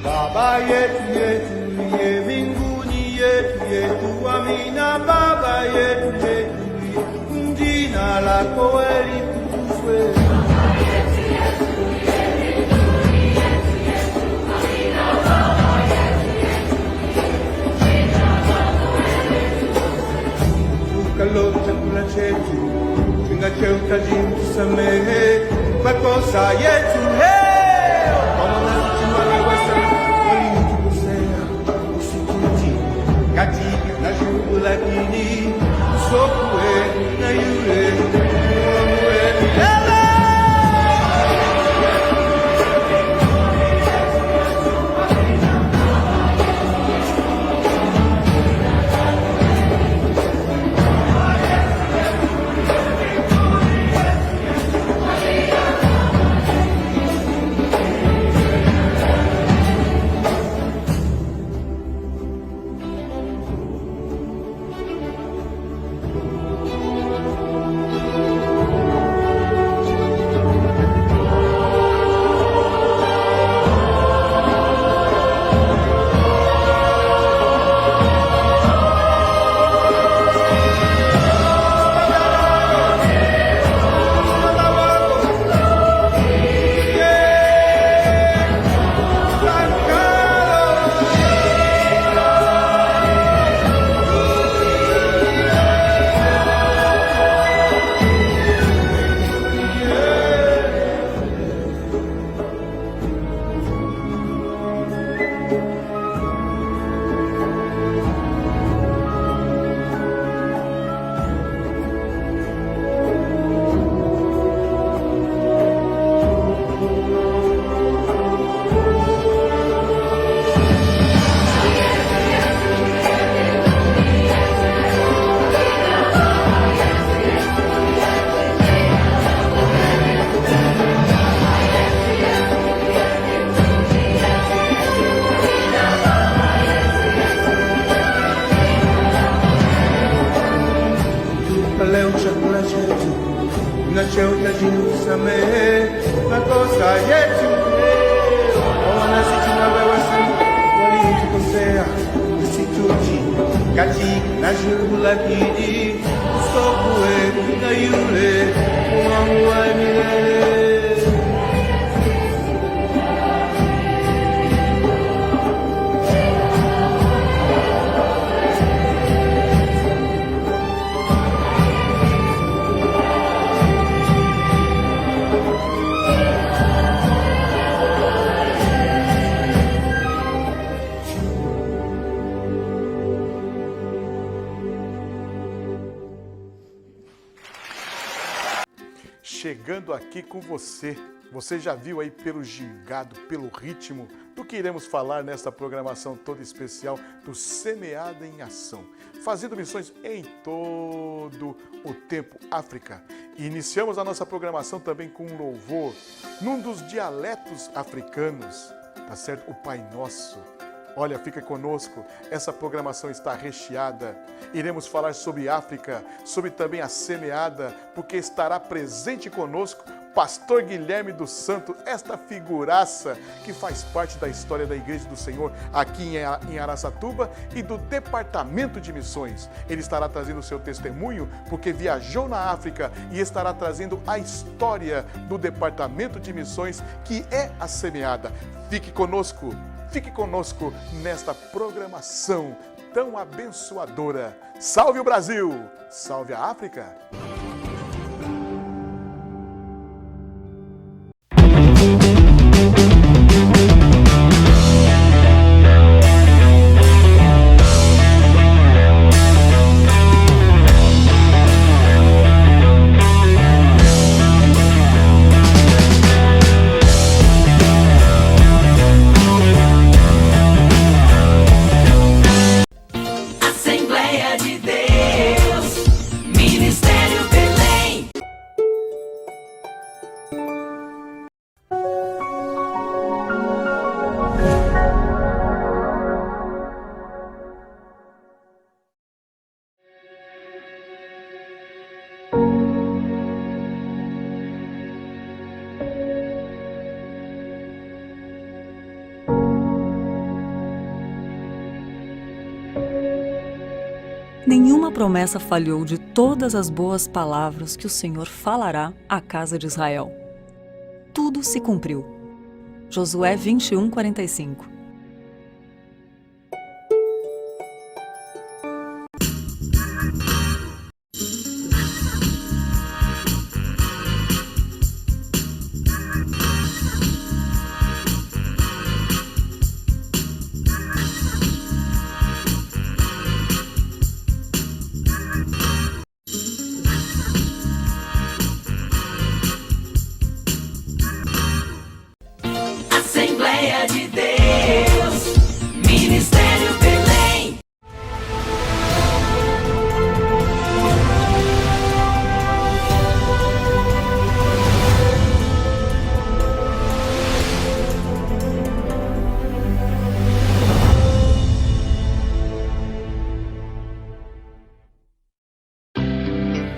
Baba yetu yetu uliye mbinguni, yetu yetu, amina. Baba yetu yetu uliye, jina lako litukuzwe. Tukalo chakula chetu, tunachotaka tusamehe makosa yetu, katika na shughuli lakini usokwe na yule leo chakula chetu, tunachotaka tusamehe makosa yetu, nasi tunawawasi waliotukosea, usitutie katika na shughuli lakini usokwe na yule Mungu wa milele. Chegando aqui com você. Você já viu aí pelo gingado, pelo ritmo do que iremos falar nesta programação toda especial do Semeada em Ação, fazendo missões em todo o tempo África. E iniciamos a nossa programação também com um louvor num dos dialetos africanos, tá certo? O Pai Nosso. Olha, fica conosco, essa programação está recheada. Iremos falar sobre África, sobre também a semeada, porque estará presente conosco Pastor Guilherme dos Santos, esta figuraça que faz parte da história da Igreja do Senhor aqui em Araçatuba e do Departamento de Missões. Ele estará trazendo o seu testemunho porque viajou na África e estará trazendo a história do Departamento de Missões, que é a semeada. Fique conosco nesta programação tão abençoadora. Salve o Brasil! Salve a África! Assembleia de Deus, Ministério nenhuma promessa falhou de todas as boas palavras que o Senhor falará à casa de Israel. Tudo se cumpriu. Josué 21:45. Assembleia de Deus, Ministério Belém.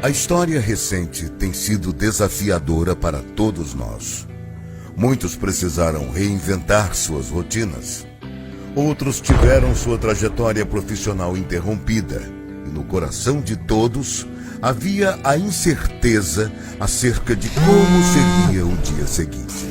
A história recente tem sido desafiadora para todos nós. Muitos precisaram reinventar suas rotinas. Outros tiveram sua trajetória profissional interrompida. E no coração de todos havia a incerteza acerca de como seria o dia seguinte.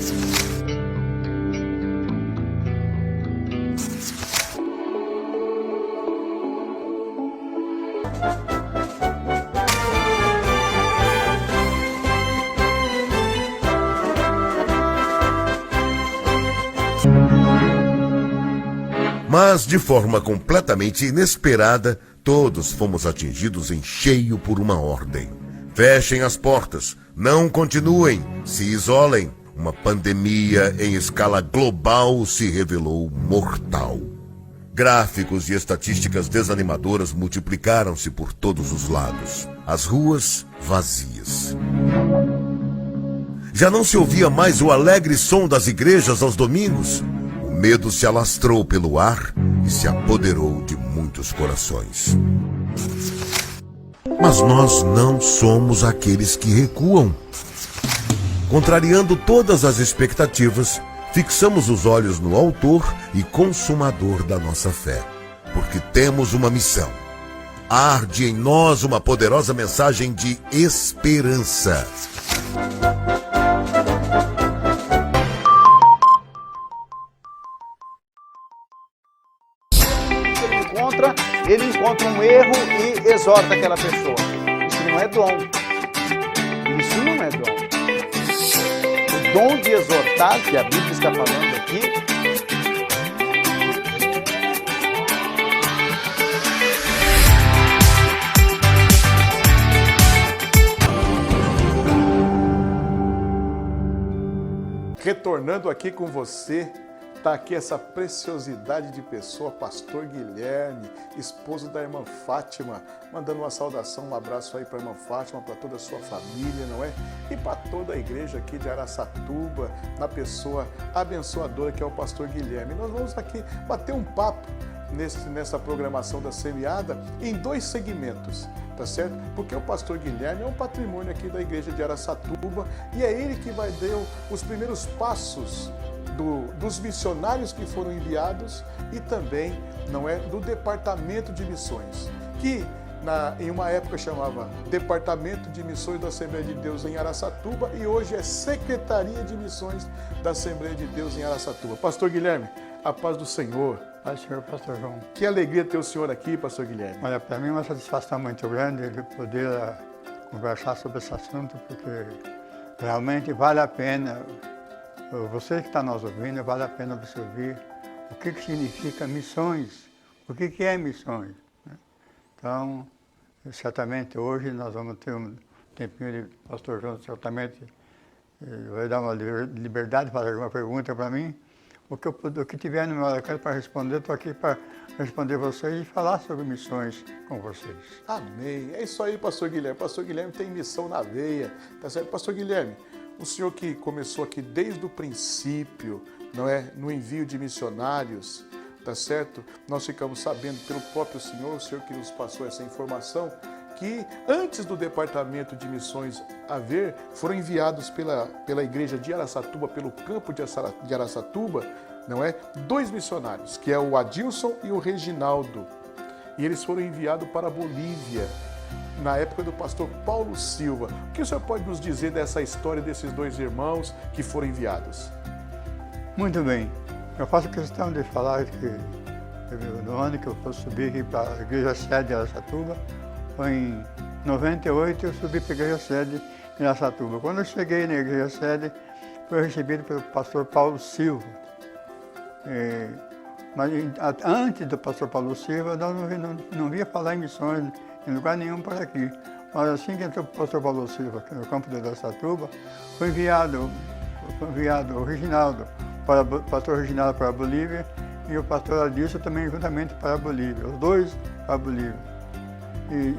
Mas, de forma completamente inesperada, todos fomos atingidos em cheio por uma ordem. Fechem as portas, não continuem, se isolem. Uma pandemia em escala global se revelou mortal. Gráficos e estatísticas desanimadoras multiplicaram-se por todos os lados. As ruas vazias. Já não se ouvia mais o alegre som das igrejas aos domingos. O medo se alastrou pelo ar e se apoderou de muitos corações. Mas nós não somos aqueles que recuam. Contrariando todas as expectativas, fixamos os olhos no autor e consumador da nossa fé, porque temos uma missão. Arde em nós uma poderosa mensagem de esperança. Ele encontra um erro e exorta aquela pessoa. Isso não é dom. Isso não é dom. O dom de exortar, que a Bíblia está falando aqui, Retornando aqui com você, está aqui essa preciosidade de pessoa, pastor Guilherme, esposo da irmã Fátima, mandando uma saudação, um abraço aí para a irmã Fátima, para toda a sua família, não é? E para toda a igreja aqui de Araçatuba, na pessoa abençoadora que é o pastor Guilherme. Nós vamos aqui bater um papo nessa programação da Semeada em dois segmentos, tá certo? Porque o pastor Guilherme é um patrimônio aqui da igreja de Araçatuba e é ele que vai dar os primeiros passos dos missionários que foram enviados e também, não é, do Departamento de Missões, que em uma época chamava Departamento de Missões da Assembleia de Deus em Araçatuba e hoje é Secretaria de Missões da Assembleia de Deus em Araçatuba. Pastor Guilherme, a paz do Senhor. Paz do Senhor, pastor João. Que alegria ter o senhor aqui, pastor Guilherme. Olha, para mim é uma satisfação muito grande ele poder conversar sobre esse assunto, porque realmente vale a pena. Você que está nos ouvindo, vale a pena você ouvir o que significa missões, o que é missões. Né? Então, certamente hoje nós vamos ter um tempinho de pastor João, certamente vai dar uma liberdade de fazer alguma pergunta para mim. O que tiver no meu alcance para responder, estou aqui para responder vocês e falar sobre missões com vocês. Amém. É isso aí, pastor Guilherme. Pastor Guilherme tem missão na veia, tá certo? Pastor Guilherme, o senhor que começou aqui desde o princípio, não é, no envio de missionários, tá certo? Nós ficamos sabendo pelo próprio senhor, o senhor que nos passou essa informação, que antes do Departamento de Missões haver, foram enviados pela igreja de Araçatuba, pelo campo de Araçatuba, não é? 2 missionários, que é o Adilson e o Reginaldo. e eles foram enviados para a Bolívia, na época do pastor Paulo Silva. O que o senhor pode nos dizer dessa história desses dois irmãos que foram enviados? Muito bem. Eu faço questão de falar que no ano que eu subi aqui para a igreja sede de Araçatuba, foi em 98 eu subi para a igreja sede em Araçatuba. Quando eu cheguei na igreja sede, fui recebido pelo pastor Paulo Silva. Mas antes do pastor Paulo Silva, nós não via falar em missões em lugar nenhum por aqui. Mas assim que entrou o pastor Paulo Silva, aqui no campo de Araçatuba, foi enviado o Reginaldo, pastor Reginaldo para a Bolívia, e o pastor Adilson também juntamente para a Bolívia, os dois para a Bolívia. E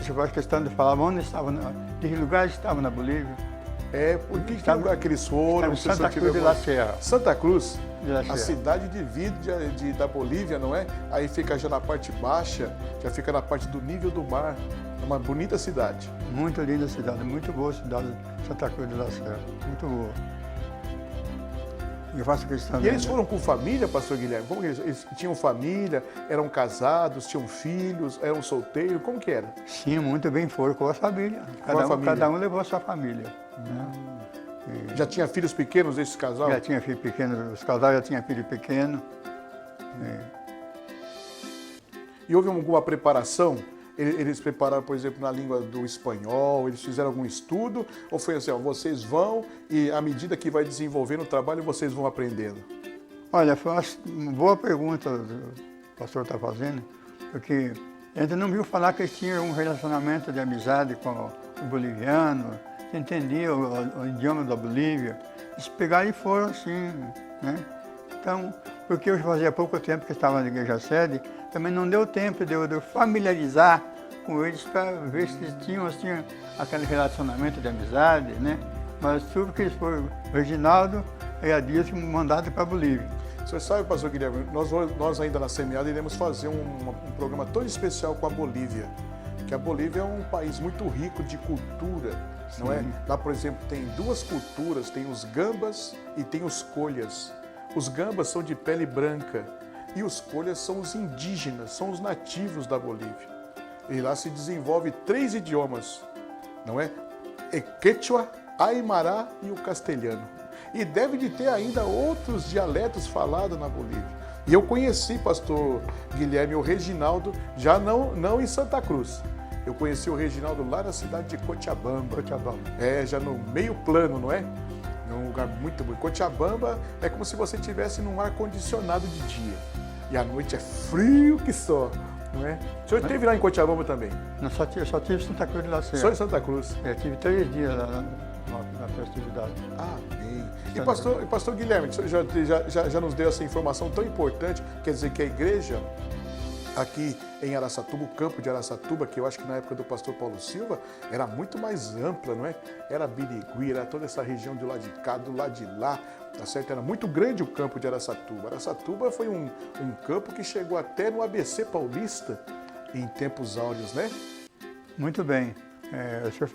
se faz questão de falar onde estavam, de que lugares estavam na Bolívia. Por que lugar que eles foram? Santa Cruz de la Sierra. Santa Cruz, La a Sierra. cidade da Bolívia, não é? Aí fica já na parte baixa, já fica na parte do nível do mar. É uma bonita cidade. Muito linda cidade, muito boa cidade, Santa Cruz de la Sierra, muito boa. Eu faço questão E eles foram com família, pastor Guilherme? Como que eles tinham família, eram casados, tinham filhos, eram solteiros? Como que era? Sim, muito bem, foram com a família. Cada um levou a sua família. Né? Já tinha filhos pequenos esse casal? Já tinha filho pequeno, os casais já tinham filho pequeno. E houve alguma preparação? Eles prepararam, por exemplo, na língua do espanhol, eles fizeram algum estudo? Ou foi assim, ó, vocês vão e à medida que vai desenvolvendo o trabalho, vocês vão aprendendo? Olha, foi uma boa pergunta o pastor está fazendo, porque a gente não viu falar que eles tinham um relacionamento de amizade com o boliviano, que entendia o idioma da Bolívia. Eles pegaram e foram assim, né? Então, porque eu fazia pouco tempo que estava na igreja sede, também não deu tempo de eu familiarizar com eles para ver se eles tinham aquele relacionamento de amizade, né? Mas tudo que eles foram, o Reginaldo e a Dilson mandados para a Bolívia. Você sabe, pastor Guilherme, nós ainda na Semeada iremos fazer um programa todo especial com a Bolívia, que a Bolívia é um país muito rico de cultura, não é? Lá, por exemplo, tem duas culturas, tem os gambas e tem os colhas. Os gambas são de pele branca e os colhas são os indígenas, são os nativos da Bolívia. E lá se desenvolve 3 idiomas, não é? Quechua, Aymara e o castelhano. E deve de ter ainda outros dialetos falados na Bolívia. E eu conheci, pastor Guilherme, o Reginaldo, já não em Santa Cruz. Eu conheci o Reginaldo lá na cidade de Cochabamba. Já no meio plano, não é? Num lugar muito bonito. Cochabamba é como se você estivesse num ar-condicionado de dia. E à noite é frio que só, não é? O senhor esteve lá em Cochabamba também? Não, só tive Santa Cruz de la Sierra. Só em Santa Cruz? Tive 3 dias lá na festividade. Amém. E pastor Guilherme, o senhor já nos deu essa informação tão importante, quer dizer que a igreja aqui em Araçatuba, o campo de Araçatuba, que eu acho que na época do pastor Paulo Silva, era muito mais ampla, não é? Era Birigui, era toda essa região do lado de cá, do lado de lá, tá certo? Era muito grande o campo de Araçatuba. Araçatuba foi um campo que chegou até no ABC Paulista em tempos áureos, né? Muito bem. O senhor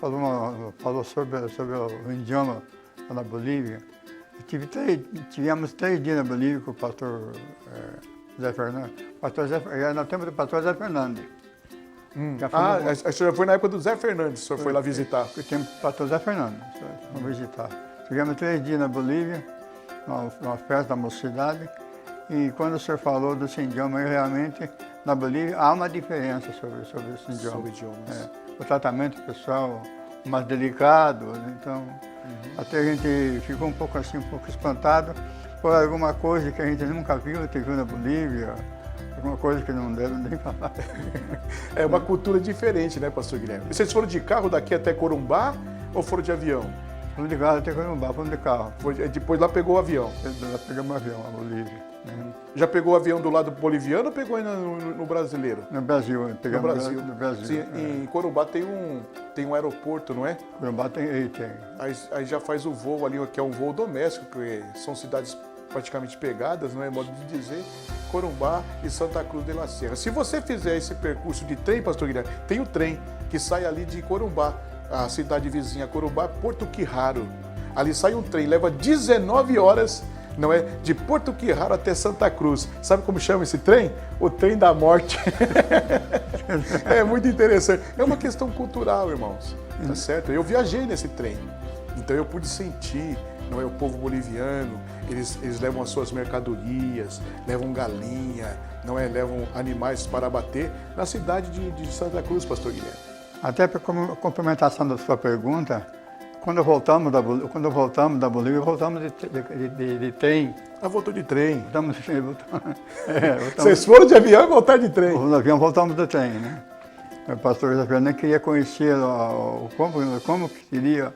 falou sobre o idioma lá na Bolívia. Tivemos 3 dias na Bolívia com o pastor Zé Fernandes. No tempo do pastor Zé Fernandes. A senhora foi na época do Zé Fernandes, o senhor foi lá visitar. O tempo do pastor Zé Fernandes, fomos visitar. Tivemos 3 dias na Bolívia, numa festa da mocidade, e quando o senhor falou desse idioma, realmente, na Bolívia, há uma diferença sobre esse idioma. Sobre idiomas. O tratamento pessoal mais delicado, então, até a gente ficou um pouco espantado por alguma coisa que a gente nunca viu na Bolívia, alguma coisa que não deram nem falar. É uma cultura diferente, né, pastor Guilherme? Vocês foram de carro daqui até Corumbá ou foram de avião? Fomos de carro até Corumbá, fomos de carro. Depois lá pegou o avião? Lá pegamos o avião, a Bolívia. Já pegou o avião do lado boliviano ou pegou ainda no brasileiro? No Brasil, pegamos no Brasil. Sim, em Corumbá tem um aeroporto, não é? Corumbá tem. Aí já faz o voo ali, que é um voo doméstico, que são cidades praticamente pegadas, não é modo de dizer, Corumbá e Santa Cruz de la Sierra. Se você fizer esse percurso de trem, pastor Guilherme, tem o trem que sai ali de Corumbá, a cidade vizinha Corumbá, Porto Quirraro. Ali sai um trem, leva 19 horas não é? De Porto Quirraro até Santa Cruz. Sabe como chama esse trem? O trem da morte. É muito interessante. É uma questão cultural, irmãos, tá certo? Eu viajei nesse trem, então eu pude sentir, não é, o povo boliviano, eles levam as suas mercadorias, levam galinha, não é, levam animais para abater na cidade de Santa Cruz, pastor Guilherme. Até para complementação da sua pergunta, quando voltamos da Bolívia, voltamos de trem. Ah, voltou de trem. Voltamos. Vocês foram de avião e voltaram de trem? No avião voltamos de trem, né? O pastor José Fernando queria conhecer como que seria.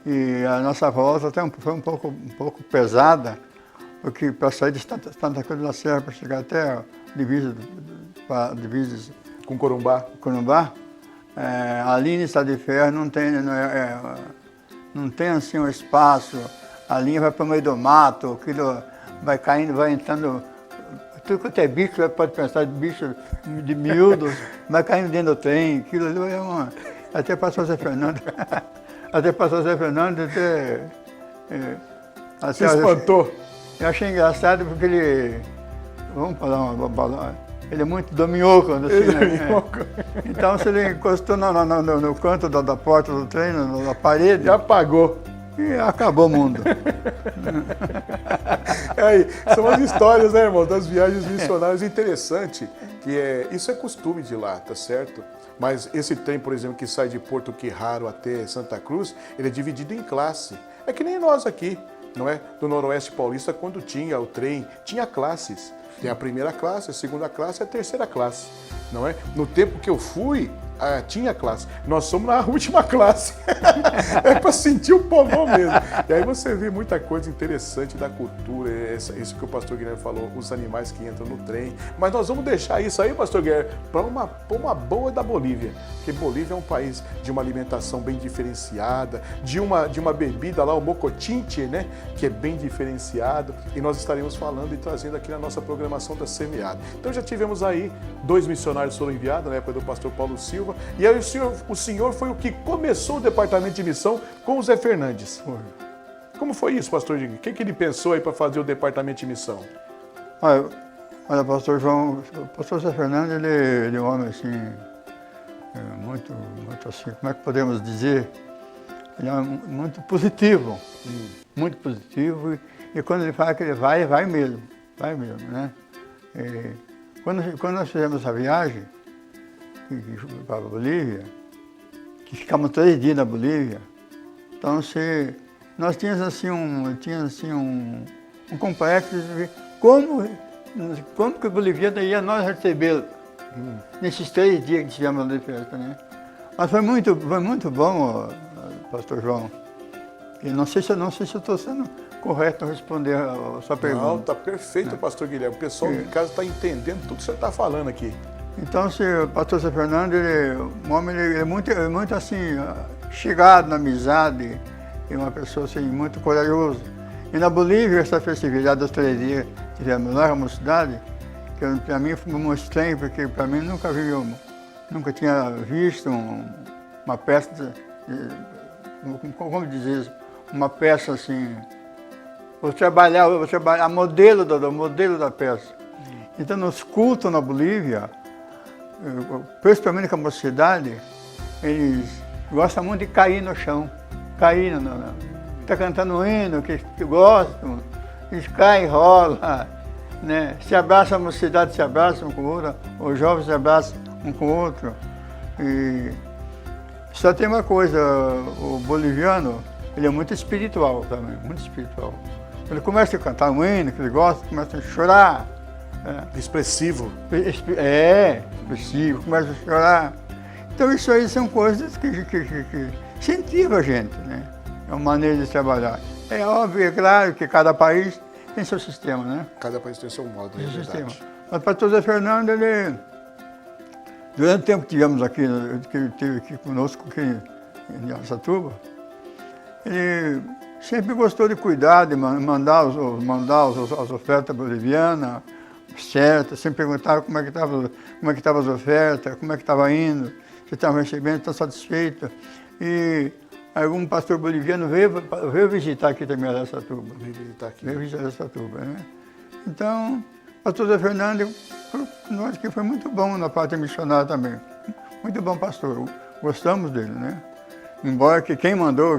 E a nossa volta até foi um pouco pesada, porque para sair de Santa Cruz da Serra, para chegar até a divisas com Corumbá. Ali em Estrada de Ferro não tem assim um espaço, a linha vai para o meio do mato, aquilo vai caindo, vai entrando, tudo quanto é bicho, você pode pensar de bicho de miúdos, vai caindo dentro do trem, aquilo ali é uma... Até passou o Zé Fernando, Se espantou. Eu achei engraçado porque ele, vamos falar uma palavra, ele é muito dominhoco, assim, né? Então se ele encostou no canto da porta do trem, na parede... Já apagou. E acabou o mundo. São as histórias, né, irmão, das viagens missionárias. Interessante que isso é costume de lá, tá certo? Mas esse trem, por exemplo, que sai de Porto Quirraro até Santa Cruz, ele é dividido em classe. É que nem nós aqui, não é? Do Noroeste Paulista, quando tinha o trem, tinha classes. Tem a primeira classe, a segunda classe e a terceira classe, não é? No tempo que eu fui, tinha classe. Nós somos na última classe. É para sentir o povão mesmo. E aí você vê muita coisa interessante da cultura, isso que o pastor Guilherme falou, os animais que entram no trem. Mas nós vamos deixar isso aí, pastor Guilherme, para uma boa da Bolívia. Porque Bolívia é um país de uma alimentação bem diferenciada, de uma bebida lá, o mocotinche, né? Que é bem diferenciado. E nós estaremos falando e trazendo aqui na nossa programação da Semeada. Então já tivemos aí 2 missionários foram enviados, na época do pastor Paulo Silva. E aí o senhor foi o que começou o departamento de missão com o Zé Fernandes. Como foi isso, pastor Diguinho? O que ele pensou aí para fazer o departamento de missão? Olha, pastor João, o pastor Zé Fernandes, ele é um homem assim, muito assim, como é que podemos dizer? Ele é muito positivo, muito positivo. E quando ele fala que ele vai mesmo, né? Quando nós fizemos essa viagem, para a Bolívia, que ficamos 3 dias na Bolívia, então nós tínhamos assim um complexo de ver como que a boliviana ia nós recebê-lo nesses 3 dias que tivemos na festa, né? Mas foi muito bom, pastor João. E não sei se eu estou sendo correto em responder a sua pergunta. Não, está perfeito, pastor Guilherme. O pessoal em casa está entendendo tudo que você está falando aqui. Então, o pastor Zé Fernando, um homem é muito assim, chegado na amizade, é uma pessoa assim, muito corajosa. E na Bolívia, essa festividade dos 3 dias que tivemos lá na mocidade, que para mim foi muito estranho, porque para mim nunca tinha visto uma peça, como dizer isso, uma peça assim, vou trabalhar a modelo da peça. Então, nos cultos na Bolívia, principalmente com a mocidade, eles gostam muito de cair no chão, está cantando um hino que gostam, eles caem, rolam, né? Se abraçam, a mocidade se abraça um com o outro, os jovens se abraçam um com o outro. E só tem uma coisa, o boliviano, ele é muito espiritual também, muito espiritual. Ele começa a cantar um hino que ele gosta, começa a chorar. Expressivo. Expressivo, começa a chorar. Então isso aí são coisas que incentivam a gente, né? É uma maneira de trabalhar. É óbvio, é claro que cada país tem seu sistema, né? Cada país tem seu modo, é verdade. Mas o pastor Zé Fernando, durante o tempo que tivemos aqui, que ele esteve aqui conosco aqui em Araçatuba, ele sempre gostou de cuidar, de mandar as ofertas bolivianas, certo, sempre perguntava como é que estava as ofertas, como é que estava indo, se estava recebendo, estava satisfeito. E Aí um pastor boliviano veio visitar aqui também Araçatuba. Veio visitar aqui. Veio visitar Araçatuba, né? Então, o pastor Zé Fernando, nós que foi muito bom na parte missionária também. Muito bom pastor, gostamos dele, né? Embora que quem mandou,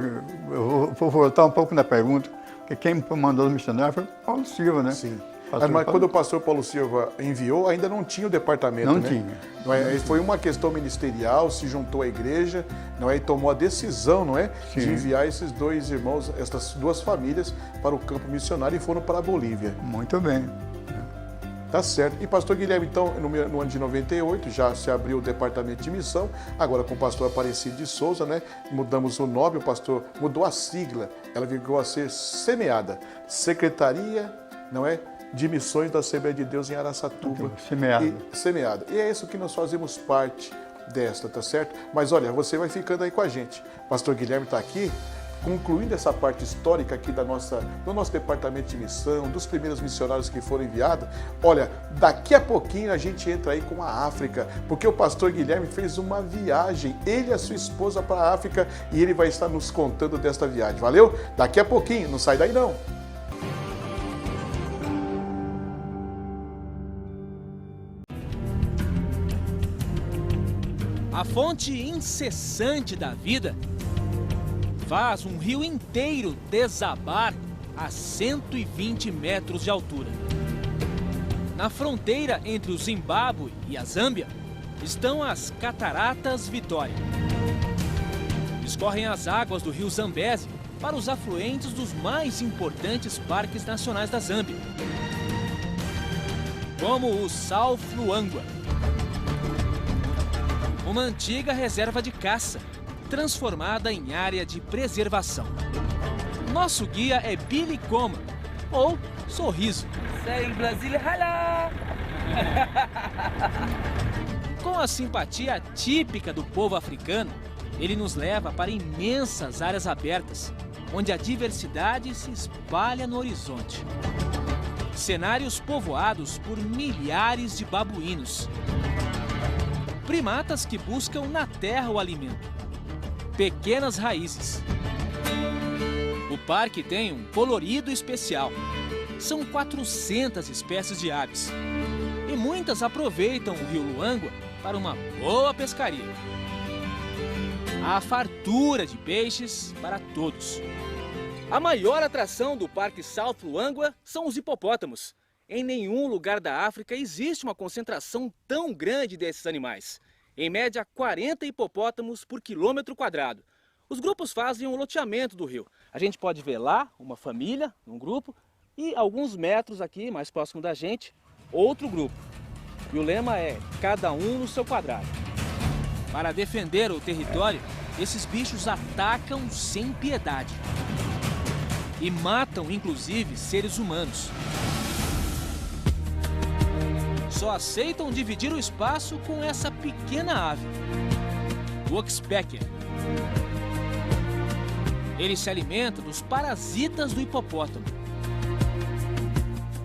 eu vou voltar um pouco na pergunta, que quem mandou o missionário foi Paulo Silva, né? Sim. Mas quando o pastor Paulo Silva enviou, ainda não tinha o departamento, não né? tinha. Não é? Foi uma questão ministerial, se juntou à igreja, não é? E tomou a decisão, não é? Sim. De enviar esses dois irmãos, essas duas famílias, para o campo missionário e foram para a Bolívia. Muito bem. Tá certo. E pastor Guilherme, então, no ano de 98, já se abriu o departamento de missão, agora com o pastor Aparecido de Souza, né? Mudamos o nome, o pastor mudou a sigla, ela ficou a ser semeada. Secretaria, não é? De Missões da Assembleia de Deus em Araçatuba. Semeada. Semeada. E é isso que nós fazemos parte desta, tá certo? Mas olha, você vai ficando aí com a gente. Pastor Guilherme está aqui, concluindo essa parte histórica aqui do nosso departamento de missão, dos primeiros missionários que foram enviados. Olha, daqui a pouquinho a gente entra aí com a África, porque o pastor Guilherme fez uma viagem, ele e a sua esposa para a África, e ele vai estar nos contando desta viagem. Valeu? Daqui a pouquinho, não sai daí não. A fonte incessante da vida faz um rio inteiro desabar a 120 metros de altura. Na fronteira entre o Zimbábue e a Zâmbia estão as Cataratas Vitória. Escorrem as águas do rio Zambeze para os afluentes dos mais importantes parques nacionais da Zâmbia, como o South Luangwa, uma antiga reserva de caça, transformada em área de preservação. Nosso guia é Billy Coma, ou Sorriso. Com a simpatia típica do povo africano, ele nos leva para imensas áreas abertas, onde a diversidade se espalha no horizonte. Cenários povoados por milhares de babuínos. Primatas que buscam na terra o alimento. Pequenas raízes. O parque tem um colorido especial. São 400 espécies de aves. E muitas aproveitam o rio Luangwa para uma boa pescaria. Há fartura de peixes para todos. A maior atração do Parque South Luangwa são os hipopótamos. Em nenhum lugar da África existe uma concentração tão grande desses animais. Em média, 40 hipopótamos por quilômetro quadrado. Os grupos fazem um loteamento do rio. A gente pode ver lá uma família, um grupo, e alguns metros aqui, mais próximo da gente, outro grupo. E o lema é cada um no seu quadrado. Para defender o território, esses bichos atacam sem piedade. E matam, inclusive, seres humanos. Só aceitam dividir o espaço com essa pequena ave, o Oxpecker. Ele se alimenta dos parasitas do hipopótamo.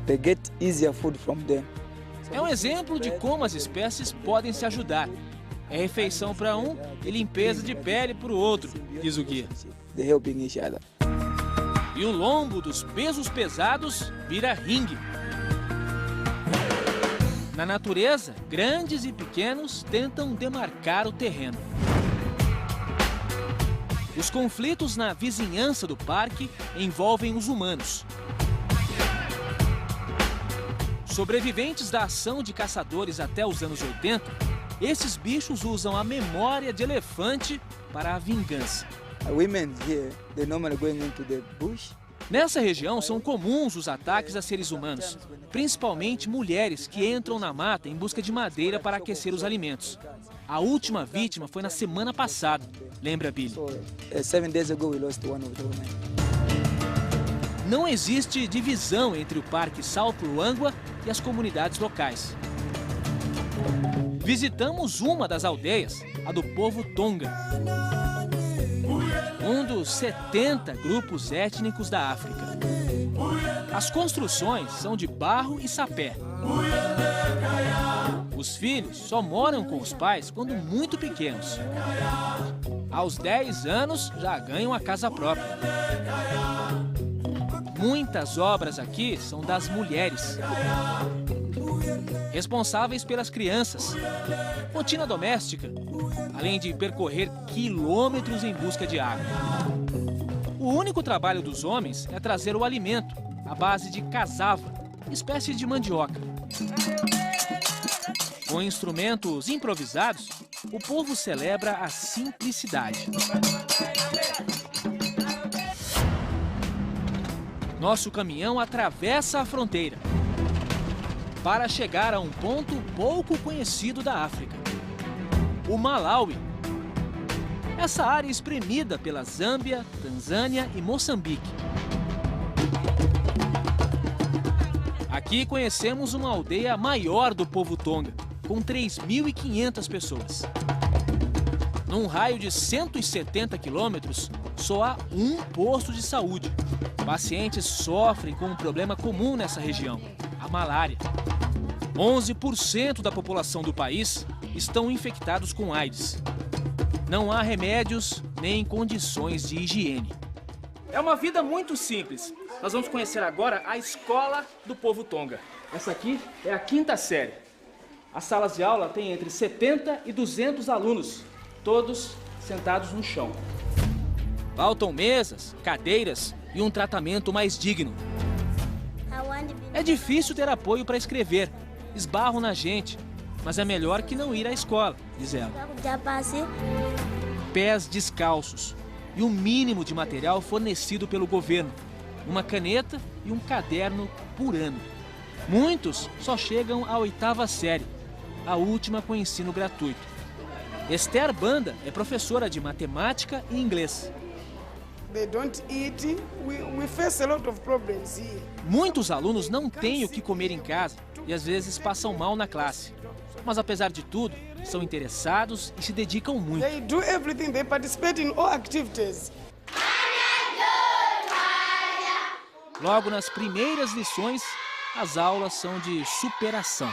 They get easier food from them. É um exemplo de como as espécies podem se ajudar. É refeição para um e limpeza de pele para o outro, diz o guia. They helping each other. E o lombo dos pesos pesados vira ringue. Na natureza, grandes e pequenos tentam demarcar o terreno. Os conflitos na vizinhança do parque envolvem os humanos. Sobreviventes da ação de caçadores até os anos 80, esses bichos usam a memória de elefante para a vingança. Women here, they normally going into the bush. Nessa região são comuns os ataques a seres humanos, principalmente mulheres que entram na mata em busca de madeira para aquecer os alimentos. A última vítima foi na semana passada, lembra Billy. 7 days ago we lost one of the women. Não existe divisão entre o Parque South Luangwa e as comunidades locais. Visitamos uma das aldeias, a do povo Tonga, um dos 70 grupos étnicos da África. As construções são de barro e sapé. Os filhos só moram com os pais quando muito pequenos. Aos 10 anos, já ganham a casa própria. Muitas obras aqui são das mulheres, responsáveis pelas crianças. Rotina doméstica, além de percorrer quilômetros em busca de água. O único trabalho dos homens é trazer o alimento, à base de cassava, espécie de mandioca. Com instrumentos improvisados, o povo celebra a simplicidade. Nosso caminhão atravessa a fronteira para chegar a um ponto pouco conhecido da África, o Malawi. Essa área é espremida pela Zâmbia, Tanzânia e Moçambique. Aqui conhecemos uma aldeia maior do povo Tonga, com 3.500 pessoas. Num raio de 170 quilômetros, só há um posto de saúde. Pacientes sofrem com um problema comum nessa região, a malária. 11% da população do país estão infectados com AIDS. Não há remédios nem condições de higiene. É uma vida muito simples. Nós vamos conhecer agora a escola do povo Tonga. Essa aqui é a 5ª série. As salas de aula têm entre 70 e 200 alunos, todos sentados no chão. Faltam mesas, cadeiras e um tratamento mais digno. É difícil ter apoio para escrever, esbarram na gente, mas é melhor que não ir à escola, diz ela. Pés descalços e o mínimo de material fornecido pelo governo, uma caneta e um caderno por ano. Muitos só chegam à 8ª série, a última com ensino gratuito. Esther Banda é professora de matemática e inglês. Muitos alunos não têm o que comer em casa e às vezes passam mal na classe. Mas apesar de tudo, são interessados e se dedicam muito. Logo nas primeiras lições, as aulas são de superação.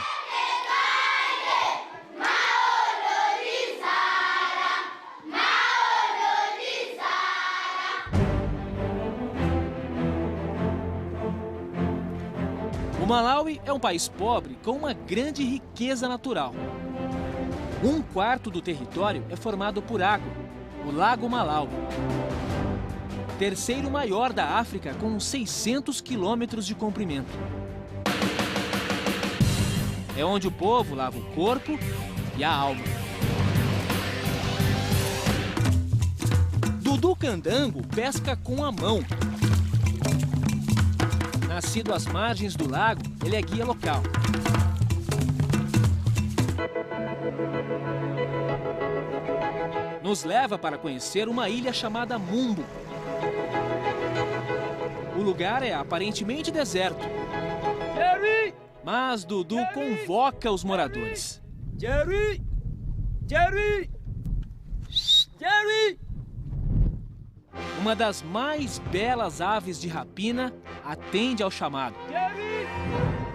O Malawi é um país pobre com uma grande riqueza natural. 1/4 do território é formado por água, o Lago Malawi. Terceiro maior da África, com 600 quilômetros de comprimento. É onde o povo lava o corpo e a alma. Dudu Candango pesca com a mão. Nascido às margens do lago, ele é guia local. Nos leva para conhecer uma ilha chamada Mumbo. O lugar é aparentemente deserto. Jerry! Mas Dudu convoca os moradores. Jerry! Jerry! Jerry! Uma das mais belas aves de rapina atende ao chamado.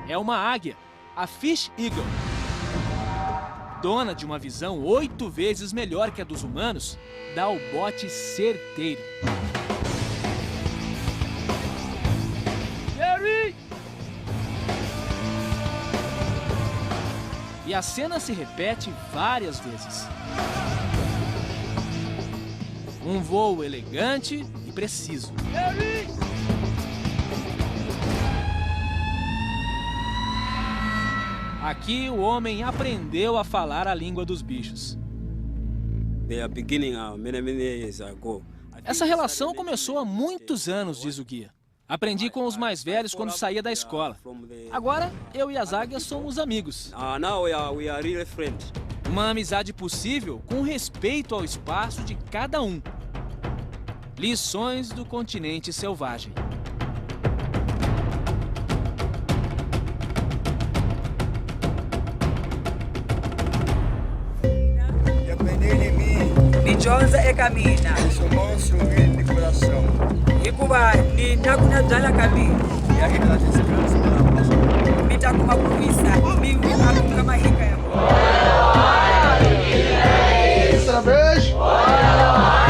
É uma águia, a Fish Eagle. Dona de uma visão 8 vezes melhor que a dos humanos, dá o bote certeiro. E a cena se repete várias vezes. Um voo elegante e preciso. Aqui o homem aprendeu a falar a língua dos bichos. Essa relação começou há muitos anos, diz o guia. Aprendi com os mais velhos quando saía da escola. Agora, eu e as águias somos amigos. Uma amizade possível com respeito ao espaço de cada um. Lições do continente selvagem. Nijonza ekamina. Sou manso e humilde de coração. Hikuva nitakuna byala kamina. E a rede da descansa na nossa. Nitakumakulisa. Nivimakuka mahika ya. Outra vez.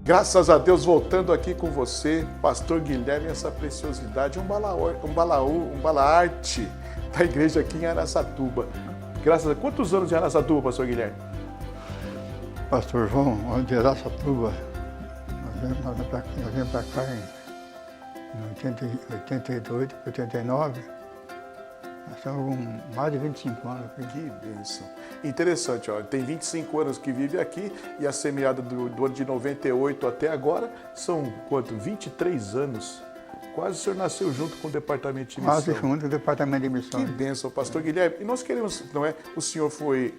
Graças a Deus, voltando aqui com você, Pastor Guilherme, essa preciosidade, um balaarte da igreja aqui em Araçatuba. Graças a Deus. Quantos anos de Araçatuba, Pastor Guilherme? Pastor João, de Araçatuba, nós viemos para cá em 88, 89. Nós estamos com mais de 25 anos aqui. Que bênção. Interessante, ó, tem 25 anos que vive aqui e a semeada do ano de 98 até agora são quanto? 23 anos. Quase o senhor nasceu junto com o departamento de missão. Quase junto com o departamento de missão. Que bênção, Pastor Guilherme. E nós queremos, não é? O senhor foi,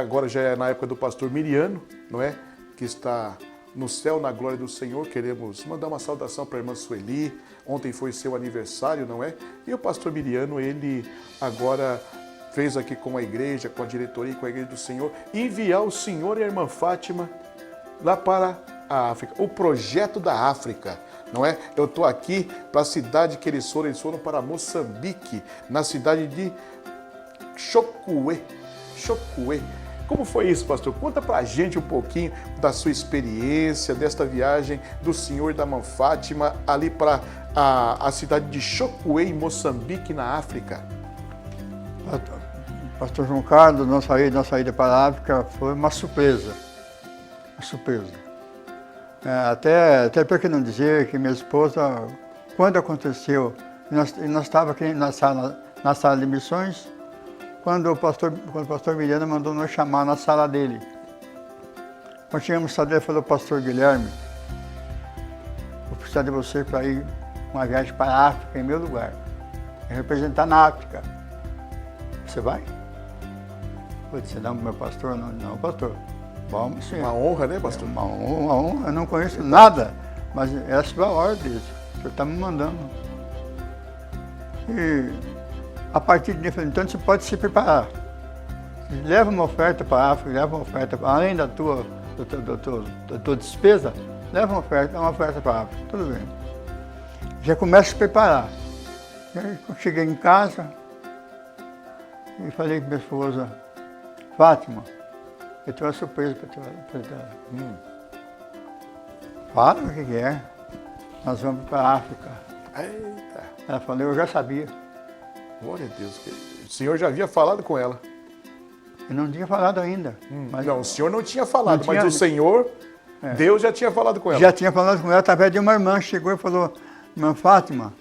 agora já é na época do pastor Miriano, não é? Que está no céu, na glória do Senhor. Queremos mandar uma saudação para a irmã Sueli. Ontem foi seu aniversário, não é? E o pastor Miriano, ele agora fez aqui com a igreja, com a diretoria, com a igreja do Senhor, enviar o senhor e a irmã Fátima lá para a África. O projeto da África, não é? Eu estou aqui para a cidade que eles foram para Moçambique, na cidade de Chocué. Como foi isso, pastor? Conta pra gente um pouquinho da sua experiência, desta viagem do senhor e da irmã Fátima ali para a cidade de Chocué, em Moçambique, na África. Pastor João Carlos, nossa saída para a África foi uma surpresa. Uma surpresa. Até por que não dizer que minha esposa, quando aconteceu, nós estávamos aqui na sala de missões, quando o pastor Miriano mandou nos chamar na sala dele. Quando chegamos na sala dele, ele falou: Pastor Guilherme, vou precisar de você para ir uma viagem para a África em meu lugar, representar na África. Você vai? Eu disse: não, meu pastor, não, pastor. Vamos sim. Uma honra, né, pastor? Uma honra, eu não conheço nada, mas essa é a ordem, o senhor está me mandando. E a partir de então você pode se preparar. Leva uma oferta para a África, leva uma oferta, além da tua despesa, leva uma oferta para a África, tudo bem. Já começa a se preparar. E aí, quando cheguei em casa, e falei com minha esposa: Fátima, eu tenho uma surpresa para te dar. Fala o que é. Nós vamos para a África. Eita. Ela falou: eu já sabia. Glória a Deus. O senhor já havia falado com ela? Eu não tinha falado ainda. Mas não, o senhor não tinha falado, mas o senhor, Deus já tinha falado com ela. Já tinha falado com ela através de uma irmã que chegou e falou: irmã Fátima,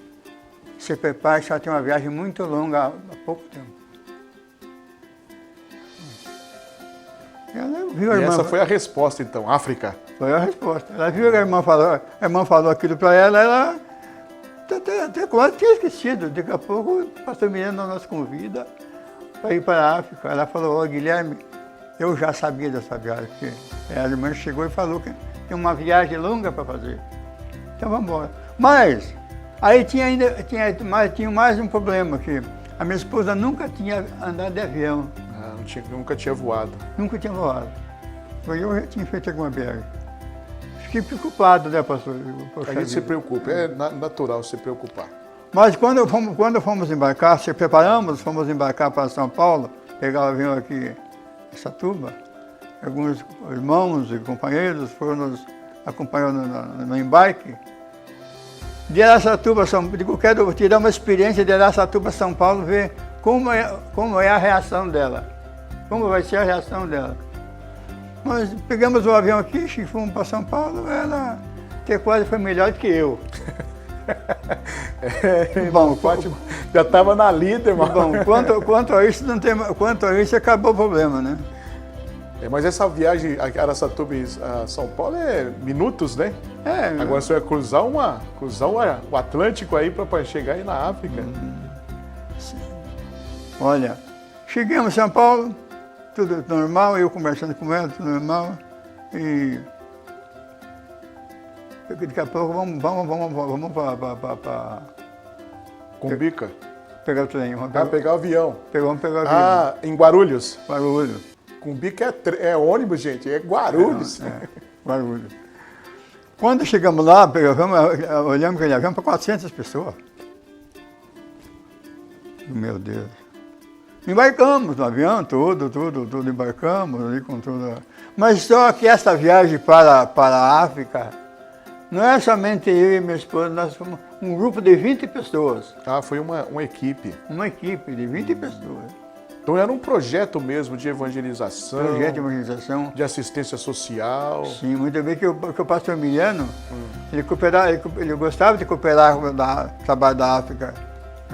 se prepare, que ela tem uma viagem muito longa há pouco tempo. Ela viu a irmã, essa foi a resposta, então, África. Foi a resposta. Ela viu que a irmã falou aquilo para ela até quase tinha esquecido. Daqui a pouco o pastor Miriano nos convida para ir para a África. Ela falou: Guilherme, eu já sabia dessa viagem, porque a irmã chegou e falou que tem uma viagem longa para fazer. Então vamos embora. Mas aí tinha mais um problema, que a minha esposa nunca tinha andado de avião. Nunca tinha voado. Nunca tinha voado. Eu já tinha feito alguma viagem. Fiquei preocupado, né, pastor? A gente se preocupa, é natural se preocupar. Mas quando fomos embarcar, fomos embarcar para São Paulo, pegar o avião aqui em Araçatuba, alguns irmãos e companheiros foram nos acompanhando no embarque. De Araçatuba, eu quero tirar uma experiência de Araçatuba, São Paulo, ver como é a reação dela. Como vai ser a reação dela. Nós pegamos o avião aqui, fomos para São Paulo, ela até quase foi melhor do que eu. Bom, Fátima já estava na líder, irmão. Bom, quanto a isso acabou o problema, né? Mas essa viagem a Araçatuba e a São Paulo é minutos, né? Agora você vai cruzar o Atlântico aí para chegar aí na África. Olha, chegamos em São Paulo, tudo normal, eu conversando com ela, tudo normal. E daqui a pouco vamos para Cumbica? Pegar o trem. Pegar o avião. Vamos pegar o avião. Em Guarulhos? Guarulhos. Cumbica é ônibus, gente, é Guarulhos. Guarulhos. Quando chegamos lá, olhamos aquele avião para 400 pessoas. Meu Deus. Embarcamos no avião, tudo embarcamos ali com tudo. Mas só que essa viagem para a África, não é somente eu e minha esposa, nós fomos um grupo de 20 pessoas. Ah, foi uma equipe. Uma equipe de 20 pessoas. Então era um projeto mesmo de evangelização. Projeto de evangelização. De assistência social. Sim, muito bem que o pastor Emiliano, ele gostava de cooperar com o trabalho da África.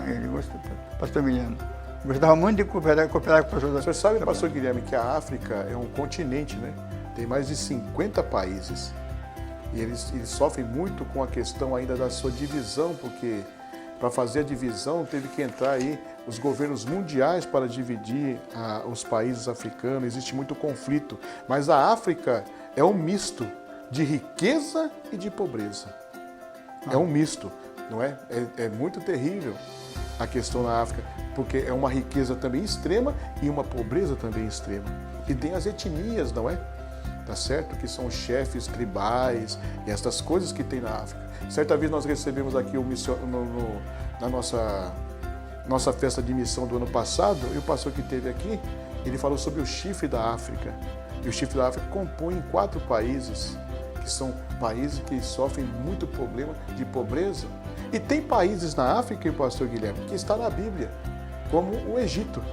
Ele gostava, pastor Emiliano. Gostava muito de cooperar com o pastor. Você sabe, pastor Guilherme, que a África é um continente, né? Tem mais de 50 países. E eles sofrem muito com a questão ainda da sua divisão, porque para fazer a divisão teve que entrar aí os governos mundiais para dividir os países africanos. Existe muito conflito. Mas a África é um misto de riqueza e de pobreza. É um misto, não é? É muito terrível a questão na África, porque é uma riqueza também extrema e uma pobreza também extrema. E tem as etnias, não é? Tá certo? Que são chefes tribais e essas coisas que tem na África. Certa vez nós recebemos aqui na nossa festa de missão do ano passado, e o pastor que esteve aqui, ele falou sobre o chifre da África. E o chifre da África compõe 4 países, que são países que sofrem muito problema de pobreza. E tem países na África, pastor Guilherme, que está na Bíblia, como o Egito,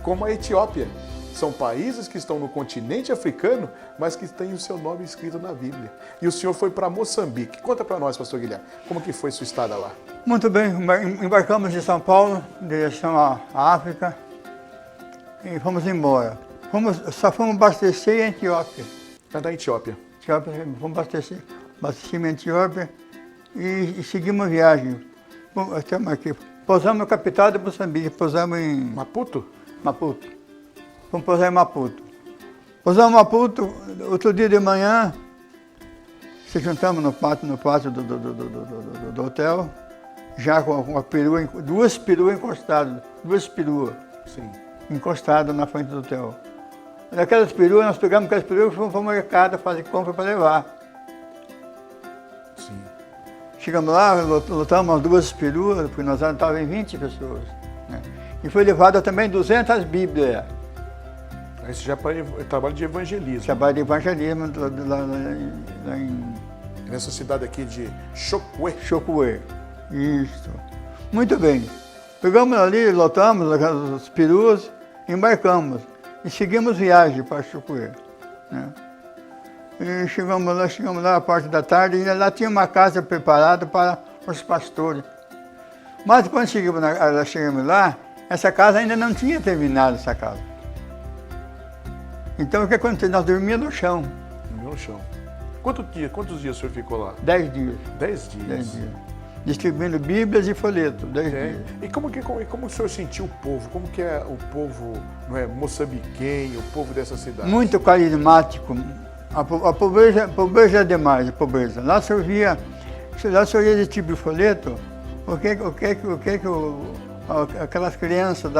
como a Etiópia. São países que estão no continente africano, mas que têm o seu nome escrito na Bíblia. E o senhor foi para Moçambique. Conta para nós, pastor Guilherme, como que foi sua estada lá? Muito bem, embarcamos de São Paulo, em direção à África, e fomos embora. Só fomos abastecer em Etiópia. É da Etiópia. Fomos abastecemos em Etiópia e seguimos a viagem. Estamos aqui. Pousamos na capital de Moçambique, pousamos em... Maputo? Maputo. Fomos pousar em Maputo. Pousamos em Maputo, outro dia de manhã, se juntamos no pátio do hotel, já com uma perua, 2 peruas encostadas, 2 peruas. Sim. Encostadas na frente do hotel. Naquelas peruas, nós pegamos aquelas peruas e fomos para o mercado fazer compra para levar. Sim. Chegamos lá, lotamos as 2 peruas, porque nós estávamos em 20 pessoas. Né? E foi levado também 200 Bíblias. Esse já é trabalho de evangelismo. Trabalho de evangelismo lá nessa cidade aqui de Chocué. Chocué, isso. Muito bem. Pegamos ali, lotamos as peruas, embarcamos e seguimos viagem para Chocué. Né? E chegamos lá a parte da tarde e lá tinha uma casa preparada para os pastores. Mas quando chegamos lá, essa casa ainda não tinha terminado, essa casa. Então o que aconteceu? Nós dormíamos no chão. Dormia no chão. Quantos dias o senhor ficou lá? 10 dias. 10 dias? 10 dias. Distribuindo bíblias e folhetos, 10 dias. E como o senhor sentiu o povo? Como que é o povo, não é, moçambiquenho, o povo dessa cidade? Muito carismático. A pobreza é demais, a pobreza. Lá se ouvia esse tipo de folheto, o que aquelas crianças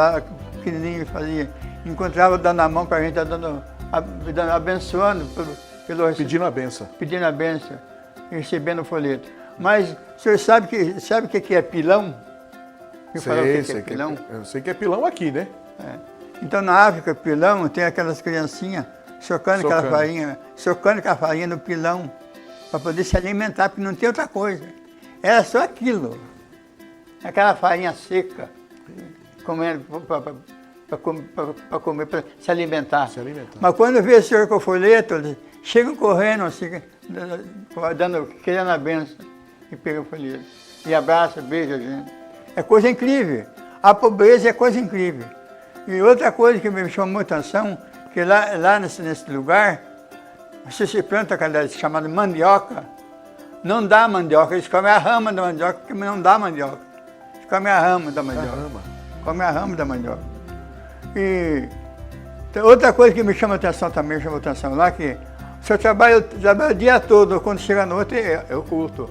pequenininhas faziam. Encontrava dando a mão para a gente, abençoando, pedindo a benção. Pedindo a benção e recebendo o folheto. Mas o senhor sabe o que é pilão? Sei que é pilão? Eu sei que é pilão aqui, né? É. Então na África, pilão, tem aquelas criancinhas socando aquela farinha no pilão para poder se alimentar, porque não tem outra coisa. Era só aquilo. Aquela farinha seca, comendo para comer, para se alimentar. Mas quando vê o senhor com o folheto, eles chegam correndo, assim, querendo a benção, e pegam o folheto. E abraça, beija a gente. É coisa incrível. A pobreza é coisa incrível. E outra coisa que me chamou a atenção, que lá nesse lugar, se planta aquela chamada mandioca, não dá mandioca, eles comem a rama da mandioca, porque não dá mandioca. Eles comem a rama da mandioca. Comem a rama da mandioca. E outra coisa que me chama a atenção também, lá, que o senhor trabalha o dia todo, quando chega à noite é o culto.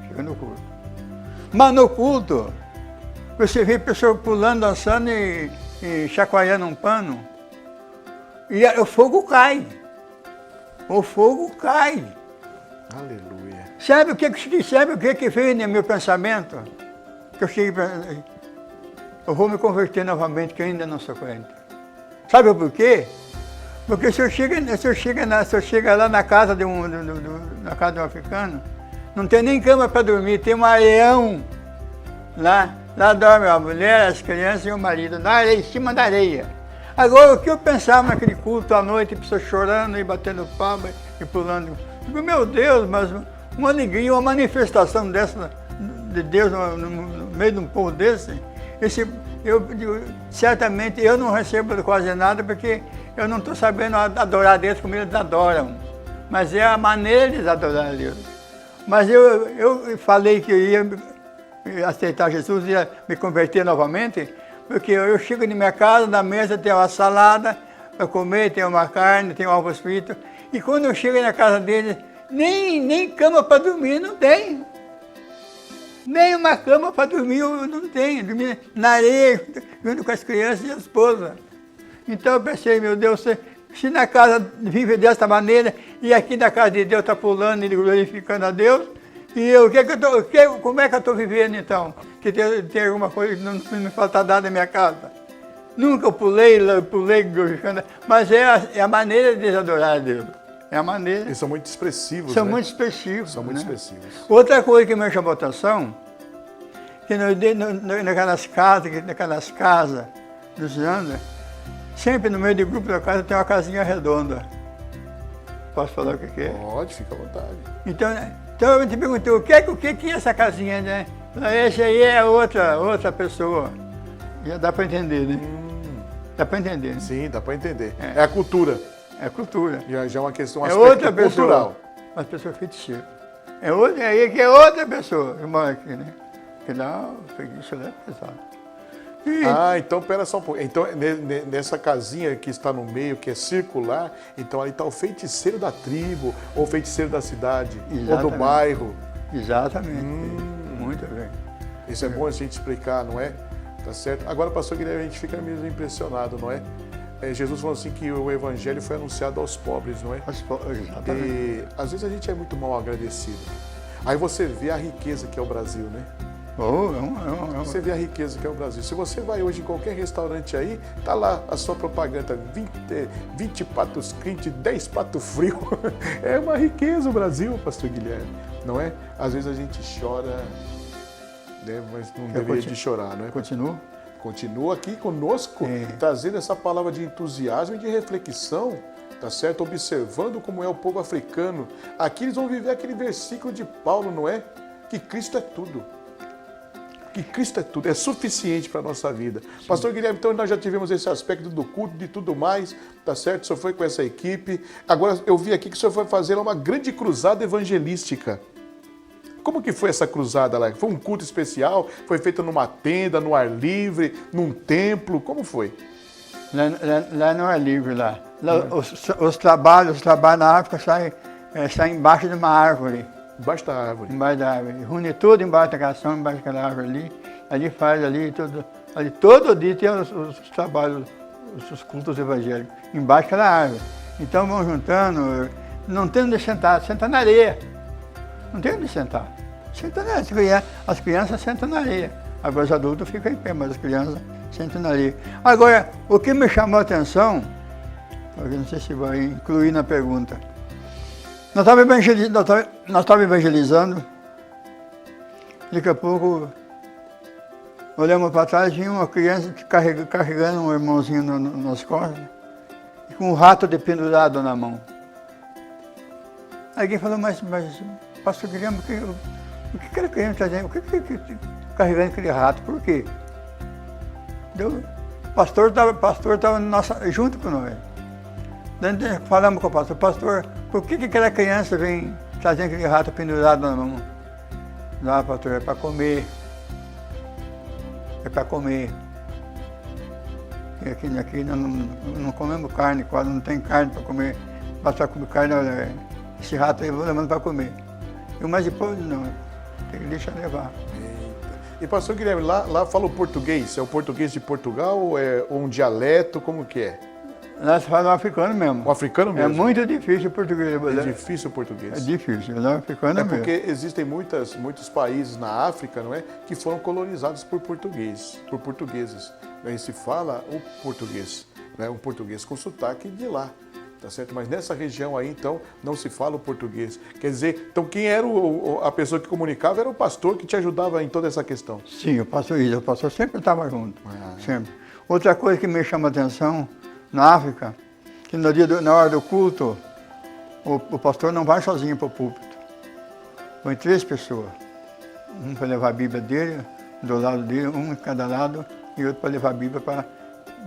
Chega no culto. Mas no culto, você vê pessoas pulando, dançando e chacoalhando um pano, e o fogo cai. O fogo cai. Aleluia. Sabe o que veio no meu pensamento? Que eu cheguei eu vou me converter novamente, que eu ainda não sou crente. Sabe por quê? Porque se eu chega lá na casa de um africano, não tem nem cama para dormir, tem um areião lá. Lá dorme a mulher, as crianças e o marido, na areia, em cima da areia. Agora, o que eu pensava naquele culto à noite, pessoas chorando e batendo palma e pulando. Eu digo, meu Deus, mas uma alegria, uma manifestação dessa de Deus no meio de um povo desse, certamente eu não recebo quase nada porque eu não estou sabendo adorar Deus como eles adoram. Mas é a maneira de eles adorar a Deus. Mas eu falei que eu ia aceitar Jesus, ia me converter novamente, porque eu chego na minha casa, na mesa tem uma salada para comer, tem uma carne, tem um ovo frito, e quando eu chego na casa deles, nem cama para dormir não tem. Nem uma cama para dormir eu não tenho. Dormir na areia, junto com as crianças e a esposa. Então eu pensei, meu Deus, se na casa vive dessa maneira, e aqui na casa de Deus está pulando e glorificando a Deus, e eu, como é que eu estou vivendo então? Que tem alguma coisa que não me falta nada na minha casa. Nunca eu pulei glorificando, mas é a maneira de adorar a Deus. É a maneira. Eles são muito expressivos, São né? muito expressivos. São muito né? expressivos. Outra coisa que me chamou a atenção, que naquelas casas dos Zanda, sempre no meio do grupo da casa tem uma casinha redonda. Posso falar o que é? Pode, fica à vontade. Então eu te perguntei, o que é essa casinha, né? Esse aí é outra pessoa. Já dá para entender, né? Dá para entender. Né? Sim, dá para entender. É a cultura. É a cultura. Já é uma questão, é outra cultural. Pessoa. Uma pessoa feiticeira. É outra pessoa que mora aqui, né? Que lá, o feitiço lá é pesado. Então pera só um pouco. Então, nessa casinha que está no meio, que é circular, então ali está o feiticeiro da tribo, ou o feiticeiro da cidade, ou do bairro. Exatamente. Muito bem. Isso é bom a gente explicar, não é? Tá certo? Agora, pastor Guilherme, a gente fica mesmo impressionado, não é? Jesus falou assim que o evangelho foi anunciado aos pobres, não é? Exatamente. E às vezes a gente é muito mal agradecido. Aí você vê a riqueza que é o Brasil, né? Você vê a riqueza que é o Brasil. Se você vai hoje em qualquer restaurante aí, tá lá a sua propaganda, 20 patos quentes, 10 patos frios. É uma riqueza o Brasil, pastor Guilherme, não é? Às vezes a gente chora, né? Mas não deveria de chorar, não é? Continua aqui conosco, trazendo essa palavra de entusiasmo e de reflexão, tá certo? Observando como é o povo africano. Aqui eles vão viver aquele versículo de Paulo, não é? Que Cristo é tudo. Que Cristo é tudo, é suficiente para a nossa vida. Sim. Pastor Guilherme, então nós já tivemos esse aspecto do culto, de tudo mais, tá certo? O senhor foi com essa equipe. Agora eu vi aqui que o senhor foi fazer uma grande cruzada evangelística. Como que foi essa cruzada lá? Foi um culto especial? Foi feita numa tenda, no ar livre, num templo? Como foi? Lá no ar livre, lá. Os trabalhos na África saem embaixo de uma árvore. Embaixo da árvore. Embaixo da árvore. Reúne tudo embaixo da canção, embaixo daquela árvore ali. Ali faz tudo. Ali todo dia tem os trabalhos, os cultos evangélicos, embaixo daquela árvore. Então vão juntando, não tem onde sentar, senta na areia. Não tem onde sentar. Senta na areia. As crianças sentam na areia. Agora os adultos ficam em pé, mas as crianças sentam na areia. Agora, o que me chamou a atenção, eu não sei se vai incluir na pergunta, nós estávamos evangelizando, daqui a pouco olhamos para trás e vinha uma criança carregando um irmãozinho nas costas, e com um rato dependurado na mão. Alguém falou, mas pastor Guilherme, o que aquela criança está dizendo? Por que carregando aquele rato? Por quê? O pastor estava junto com nós. Daí falamos com o pastor, por que aquela criança vem trazendo aquele rato pendurado na mão? Não, pastor, é para comer. É para comer. E aqui não comemos carne, quase não tem carne para comer. Passar comer carne, esse rato aí eu vou levando para comer. Mas depois não, tem que deixar levar. E pastor Guilherme, lá fala o português? É o português de Portugal ou é um dialeto? Como que é? Nós falamos africano mesmo. O africano mesmo? É muito difícil o português. É difícil o português. É difícil, o africano É mesmo. porque existem muitos países na África, não é, que foram colonizados por portugueses. Aí se fala o português, né, um português com sotaque de lá, tá certo? Mas nessa região aí, então, não se fala o português. Quer dizer, então quem era a pessoa que comunicava era o pastor que te ajudava em toda essa questão. Sim, o pastor sempre estava junto, sempre. Outra coisa que me chama a atenção na África, que na hora do culto, o pastor não vai sozinho para o púlpito. Põe 3 pessoas. Um para levar a Bíblia dele, do lado dele, um em cada lado, e outro para levar a Bíblia para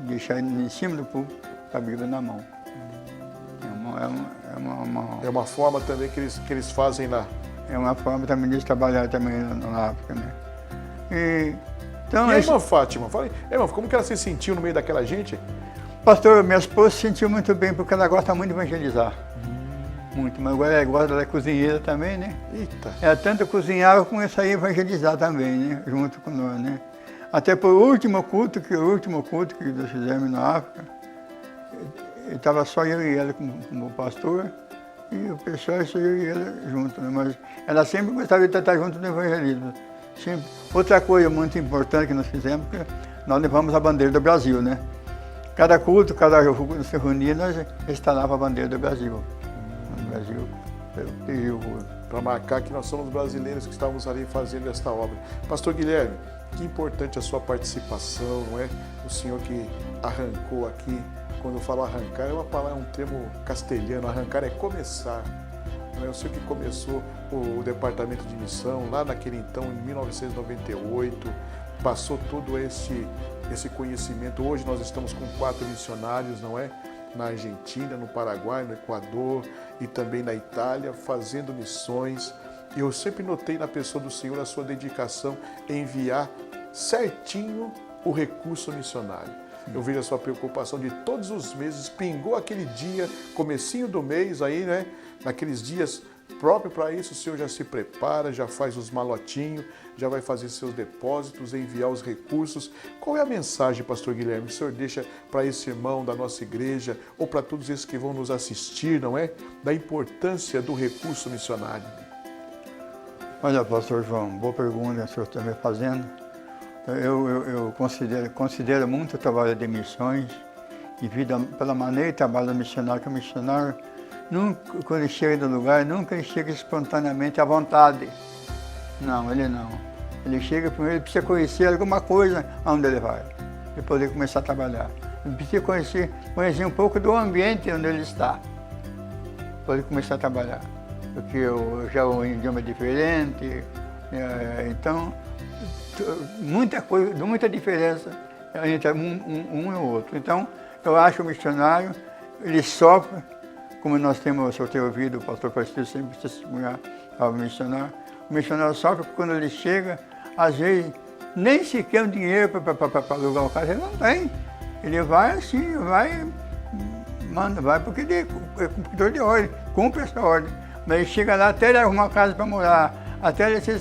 deixar em cima do púlpito, com a Bíblia na mão. É uma forma também que eles fazem lá. É uma forma também de trabalhar também na África, né? Então, e a irmã Fátima? Fala aí, irmã, como que ela se sentiu no meio daquela gente? Pastor, minha esposa se sentiu muito bem, porque ela gosta muito de evangelizar. Muito, mas agora ela é cozinheira também, né? Eita! Ela tanto cozinhava como isso aí evangelizar também, né? Junto com nós, né? Até por o último culto que nós fizemos na África, estava só eu e ela como pastor, e o pessoal só eu e ela junto, né? Mas ela sempre gostava de estar junto no evangelismo. Sempre. Outra coisa muito importante que nós fizemos, porque nós levamos a bandeira do Brasil, né? Cada culto se reunia, nós instalava a bandeira do Brasil. O Brasil, para marcar que nós somos brasileiros que estávamos ali fazendo esta obra. Pastor Guilherme, que importante a sua participação, não é? O senhor que arrancou aqui, quando eu falo arrancar, é uma palavra, é um termo castelhano, arrancar é começar. Não é? O senhor que começou o departamento de missão lá naquele então, em 1998, passou todo esse conhecimento. Hoje nós estamos com 4 missionários, não é? Na Argentina, no Paraguai, no Equador e também na Itália, fazendo missões. E eu sempre notei na pessoa do Senhor a sua dedicação em enviar certinho o recurso missionário. Eu vejo a sua preocupação de todos os meses, pingou aquele dia, comecinho do mês aí, né? Naqueles dias próprio para isso, o senhor já se prepara, já faz os malotinhos, já vai fazer seus depósitos, enviar os recursos. Qual é a mensagem, pastor Guilherme, que o senhor deixa para esse irmão da nossa igreja ou para todos esses que vão nos assistir, não é? Da importância do recurso missionário. Olha, pastor João, boa pergunta que o senhor está me fazendo. Eu considero muito o trabalho de missões, devido pela maneira de trabalho do missionário, que o missionário, nunca, quando ele chega no lugar, nunca ele chega espontaneamente à vontade. Não, ele não. Ele chega primeiro, ele precisa conhecer alguma coisa onde ele vai, para poder começar a trabalhar. Ele precisa conhecer um pouco do ambiente onde ele está, para poder começar a trabalhar. Porque já o idioma é diferente, então muita diferença entre um e o outro. Então, eu acho que o missionário, ele sofre, como nós temos, eu tenho ouvido o pastor Pastor sempre testemunhar ao missionário. O missionário sofre porque quando ele chega, às vezes, nem sequer o dinheiro para alugar o carro, ele não tem. Ele vai assim, vai porque ele é cumpridor de ordem, cumpre essa ordem. Mas ele chega lá até ele arrumar uma casa para morar, até ele se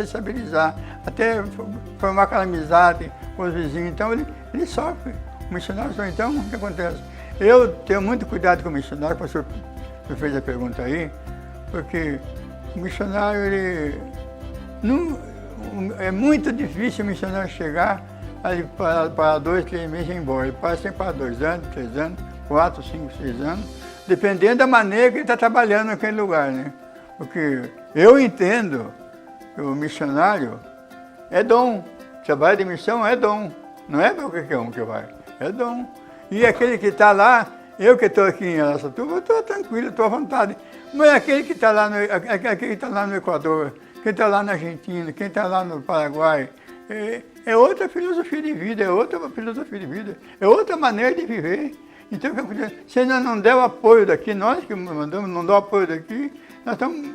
estabilizar, até formar aquela amizade com os vizinhos. Então ele sofre. O missionário só então, o que acontece? Eu tenho muito cuidado com o missionário, como o senhor fez a pergunta aí, porque o missionário, é muito difícil o missionário chegar ali para 2, 3 meses e ir embora. Ele passa sempre para 2 anos, 3 anos, 4, 5, 6 anos, dependendo da maneira que ele está trabalhando naquele lugar, né? Porque eu entendo que o missionário é dom. Trabalho de missão é dom. Não é para qualquer um que vai, é dom. E aquele que está lá, eu que estou aqui em Araçatuba, eu estou tranquilo, estou à vontade. Mas aquele que está lá no Equador, quem está lá na Argentina, quem está lá no Paraguai, é outra filosofia de vida, é outra maneira de viver. Então, se ainda não der o apoio daqui, nós que mandamos, não dá o apoio daqui, nós estamos...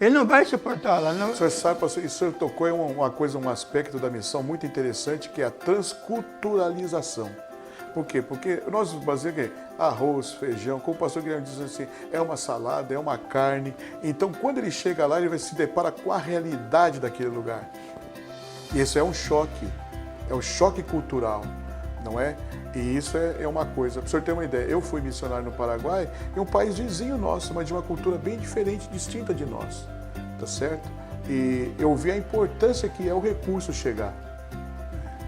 Ele não vai suportar lá. Não... O senhor sabe, pastor, o senhor tocou em um aspecto da missão muito interessante, que é a transculturalização. Por quê? Porque nós brasileiros, arroz, feijão, como o pastor Guilherme diz assim, é uma salada, é uma carne. Então, quando ele chega lá, ele vai se deparar com a realidade daquele lugar. E esse é um choque cultural. não é? E isso é uma coisa. Para o senhor ter uma ideia, eu fui missionário no Paraguai, em um país vizinho nosso, mas de uma cultura bem diferente, distinta de nós, tá certo? E eu vi a importância que é o recurso chegar.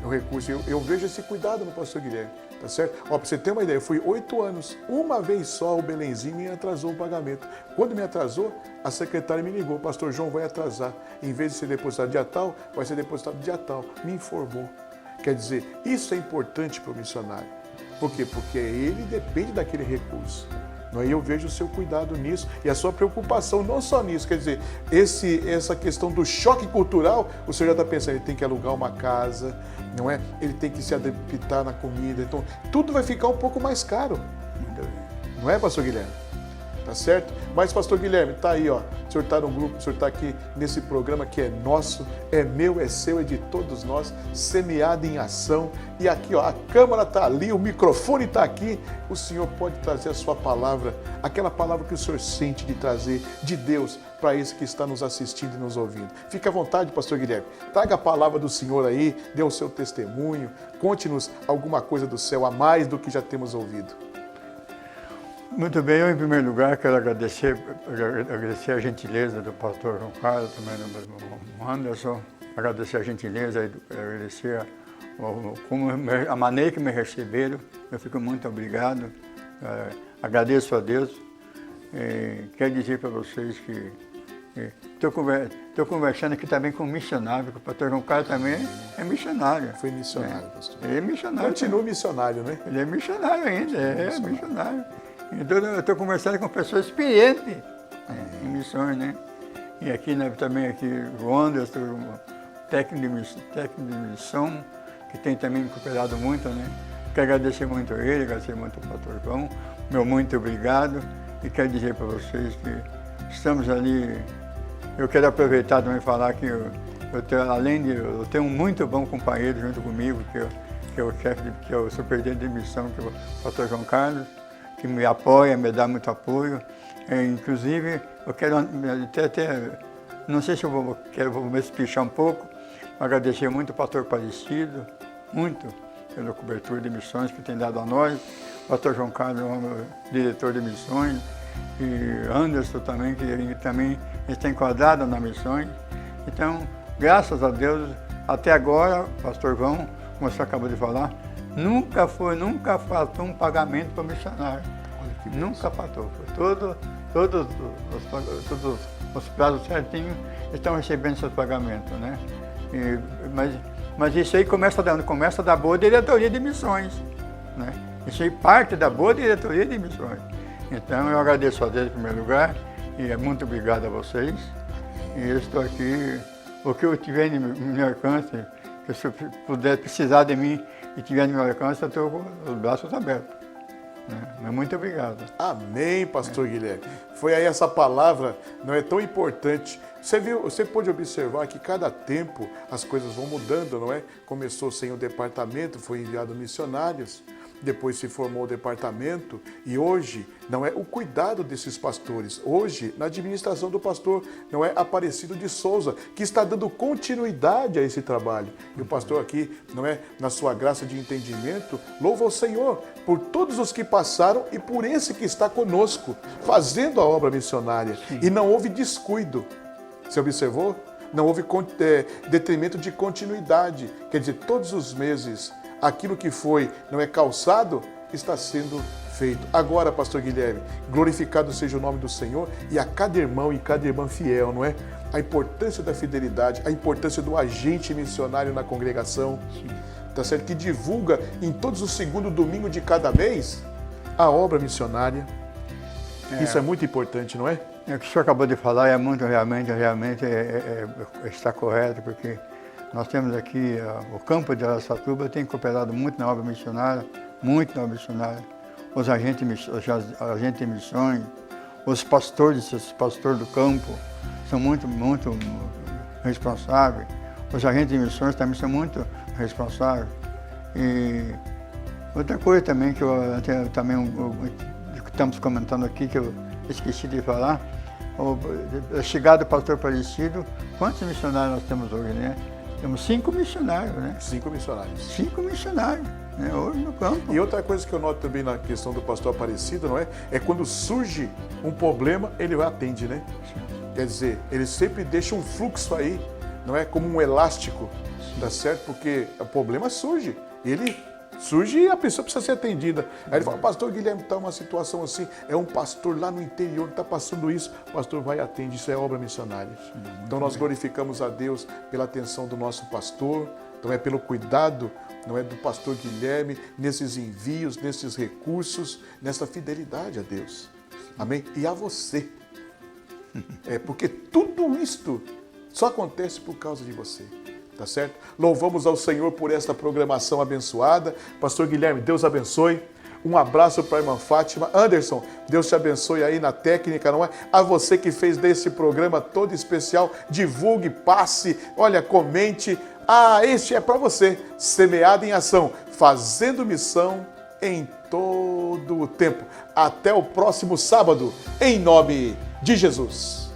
O recurso, eu vejo esse cuidado no pastor Guilherme, tá certo? Ó, para você ter uma ideia, eu fui 8 anos, uma vez só o Belenzinho me atrasou o pagamento. Quando me atrasou, a secretária me ligou, pastor João vai atrasar. Em vez de ser depositado dia tal, vai ser depositado dia tal. Me informou. Quer dizer, isso é importante para o missionário. Por quê? Porque ele depende daquele recurso. E eu vejo o seu cuidado nisso e a sua preocupação não só nisso. Quer dizer, essa questão do choque cultural, o senhor já está pensando, ele tem que alugar uma casa, não é? Ele tem que se adaptar na comida. Então, tudo vai ficar um pouco mais caro. Não é, pastor Guilherme? Tá certo? Mas, pastor Guilherme, tá aí, ó. O senhor está no grupo, o senhor está aqui nesse programa que é nosso, é meu, é seu, é de todos nós, semeado em ação. E aqui, ó, a câmera está ali, o microfone está aqui. O senhor pode trazer a sua palavra, aquela palavra que o senhor sente de trazer de Deus para esse que está nos assistindo e nos ouvindo. Fique à vontade, pastor Guilherme. Traga a palavra do senhor aí, dê o seu testemunho, conte-nos alguma coisa do céu a mais do que já temos ouvido. Muito bem, eu em primeiro lugar quero agradecer a gentileza do pastor João Carlos, também do irmão Anderson, agradecer a gentileza, agradecer a maneira que me receberam, eu fico muito obrigado, agradeço a Deus. Quero dizer para vocês que estou conversando aqui também com um missionário, porque o pastor João Carlos também é missionário. Foi missionário, pastor. Ele é missionário. Continua missionário, né? Ele é missionário ainda, é missionário. Então eu estou conversando com pessoas experientes em missões, né? E aqui também o Anderson, técnico de missão, que tem também me cooperado muito, né? Quero agradecer muito a ele, agradecer muito ao pastor João, meu muito obrigado. E quero dizer para vocês que estamos ali. Eu quero aproveitar também e falar que eu tenho um muito bom companheiro junto comigo, que é o chefe, que é o superintendente de missão, que é o pastor João Carlos, que me apoia, me dá muito apoio. Inclusive, eu quero até não sei se eu vou me espichar um pouco, agradecer muito ao pastor Palestido, muito pela cobertura de missões que tem dado a nós, o pastor João Carlos, diretor de missões, e Anderson também, que também está enquadrado nas missões. Então, graças a Deus, até agora, pastor João, como você acabou de falar, nunca faltou um pagamento para o missionário. Nunca faltou. Todos os prazos certinhos estão recebendo seus pagamentos, né? Mas isso aí começa da boa diretoria de missões, né? Isso aí parte da boa diretoria de missões. Então eu agradeço a Deus em primeiro lugar e muito obrigado a vocês. E eu estou aqui, o que eu tiver no meu alcance, que se puder precisar de mim e tiver no meu alcance, eu estou com os braços abertos. Mas muito obrigado. Amém, pastor Guilherme. Foi aí essa palavra, não é tão importante. Você pôde observar que cada tempo as coisas vão mudando, não é? Começou sem o departamento, foi enviado missionários, depois se formou o departamento e hoje não é o cuidado desses pastores. Hoje, na administração do pastor, não é Aparecido de Souza, que está dando continuidade a esse trabalho. E o pastor aqui, não é, na sua graça de entendimento, louva o Senhor por todos os que passaram e por esse que está conosco, fazendo a obra missionária. Sim. E não houve descuido. Você observou? Não houve detrimento de continuidade. Quer dizer, todos os meses, aquilo que foi, não é calçado, está sendo feito. Agora, pastor Guilherme, glorificado seja o nome do Senhor e a cada irmão e cada irmã fiel, não é? A importância da fidelidade, a importância do agente missionário na congregação, tá certo? Que divulga em todos os segundos domingos de cada mês a obra missionária. Isso é muito importante, não é? O que o senhor acabou de falar é muito, realmente está correto, porque nós temos aqui o campo de Araçatuba, tem cooperado muito na obra missionária, os agentes de missões, os pastores do campo são muito responsáveis, os agentes de missões também são muito responsáveis. E outra coisa também que estamos comentando aqui, que eu esqueci de falar, a chegada do pastor Palestido, quantos missionários nós temos hoje, né? Temos 5 missionários, né? 5 missionários. 5 missionários. Hoje no campo. E outra coisa que eu noto também na questão do pastor Aparecido, não é? É quando surge um problema, ele vai atende, né? Quer dizer, ele sempre deixa um fluxo aí, não é? Como um elástico, tá certo? Porque o problema surge. Ele surge e a pessoa precisa ser atendida. Aí ele fala, pastor Guilherme, está uma situação assim, é um pastor lá no interior que está passando isso, o pastor vai e atende, isso é obra missionária. Então nós glorificamos a Deus pela atenção do nosso pastor, então é pelo cuidado, não é, do pastor Guilherme, nesses envios, nesses recursos, nessa fidelidade a Deus. Amém? E a você. Porque tudo isto só acontece por causa de você. Tá certo? Louvamos ao Senhor por esta programação abençoada. Pastor Guilherme, Deus abençoe. Um abraço para a irmã Fátima. Anderson, Deus te abençoe aí na técnica, não é? A você que fez desse programa todo especial, divulgue, passe, olha, comente. Este é para você. Semeado em Ação, fazendo missão em todo o tempo. Até o próximo sábado, em nome de Jesus.